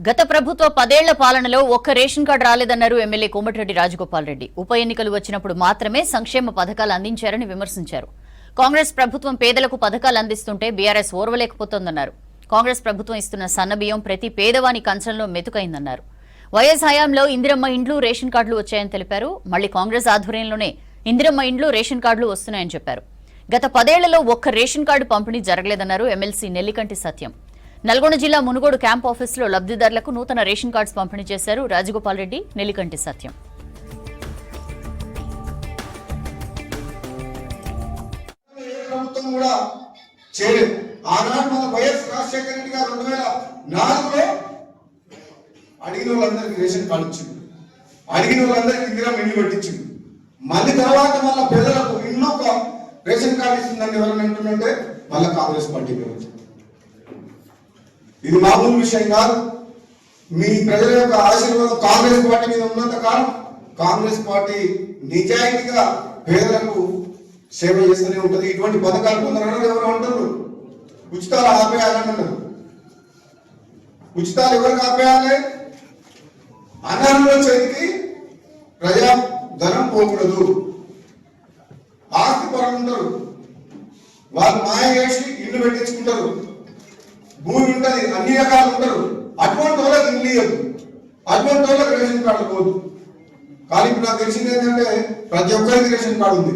గత ప్రభుత్వ 10 ఏళ్ల పాలనలో ఒక్క రేషన్ కార్డు రాలేదన్నారు ఎమ్మెల్యే కోమటిరెడ్డి రాజగోపాల్ రెడ్డి. ఉప ఎన్నికలు వచ్చినప్పుడు మాత్రమే సంక్షేమ పథకాలు అందించారని విమర్శించారు. కాంగ్రెస్ ప్రభుత్వం పేదలకు పథకాలు అందిస్తుంటే బీఆర్ఎస్ ఓర్వలేకపోతోందన్నారు. కాంగ్రెస్ ప్రభుత్వం ఇస్తున్న సన్నబియ్యం ప్రతి పేదవాని కంచంలో మెతుకైందన్నారు. వైఎస్ హయాంలో ఇందిరమ్మ ఇండ్లు రేషన్ కార్డులు వచ్చాయని తెలిపారు. మళ్లీ కాంగ్రెస్ ఆధ్వర్యంలోనే ఇందిరమ్మ ఇండ్లు రేషన్ కార్డులు వస్తున్నాయని చెప్పారు. గత 10 ఏళ్లలో ఒక్క రేషన్ కార్డు పంపిణీ జరగలేదన్నారు ఎమ్మెల్సీ నెల్లికంటి సత్యం. నల్గొండ జిల్లా మునుగోడు క్యాంప్ ఆఫీసులో లబ్ధిదారులకు నూతన రేషన్ కార్డ్స్ పంపిణీ చేశారు రాజగోపాల్ రెడ్డి, నెల్లికంటి సత్యం. మళ్ళీ తర్వాత మళ్ళీ పేదలకు ఇల్లు రేషన్ కార్డు ఇస్తుందని ఎవరైనా అంటుందంటే మళ్ళీ కాంగ్రెస్ పార్టీ ప్రభుత్వం. ఇది మామూలు విషయం కాదు. మీ ప్రజల యొక్క ఆశీర్వాదం కాంగ్రెస్ పార్టీ మీద ఉన్నంత కాలం కాంగ్రెస్ పార్టీ నిజాయితీగా పేదలకు సేవ చేస్తూనే ఉంటుంది. ఇటువంటి పథకాలు కొందరు ఎవరు అంటారు ఉచితాలు ఆపేయాలని అన్నారు. ఉచితాలు ఎవరికి ఆపేయాలి? అనర్హుల చేతికి ప్రజా ధనం పోకూడదు. ఆస్తి పరులు ఉంటారు, వాళ్ళు మాయ చేసి ఇల్లు పెట్టించుకుంటారు, భూమి ఉంటుంది, అన్ని రకాలు ఉంటారు. అటువంటి వాళ్ళకి ఇల్లు ఇవ్వదు, అటువంటి వాళ్ళకి రేషన్ కార్డు పోదు. కానీ ఇప్పుడు నాకు తెలిసింది ఏంటంటే ప్రతి ఒక్కరికి రేషన్ కార్డు ఉంది.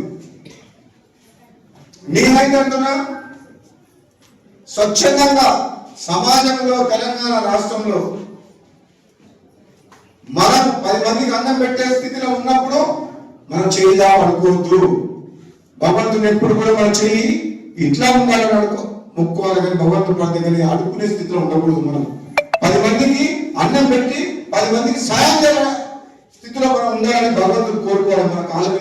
నేనైతే స్వచ్ఛందంగా సమాజంలో తెలంగాణ రాష్ట్రంలో మనం 10 మందికి అన్నం పెట్టే స్థితిలో ఉన్నప్పుడు మనం చేయిదా అనుకోవద్దు. భగవంతుని ఎప్పుడు కూడా మన చెయ్యి ఇట్లా ఉండాలని ముక్కోవాలి, కానీ భగవంతుడు దగ్గర అడుక్కునే స్థితిలో ఉండకూడదు. మనం 10 మందికి అన్నం పెట్టి 10 మందికి సాయం చేయాల స్థితిలో మనం ఉండాలని భగవంతుడు కోరుకోవాలి. మన కాలం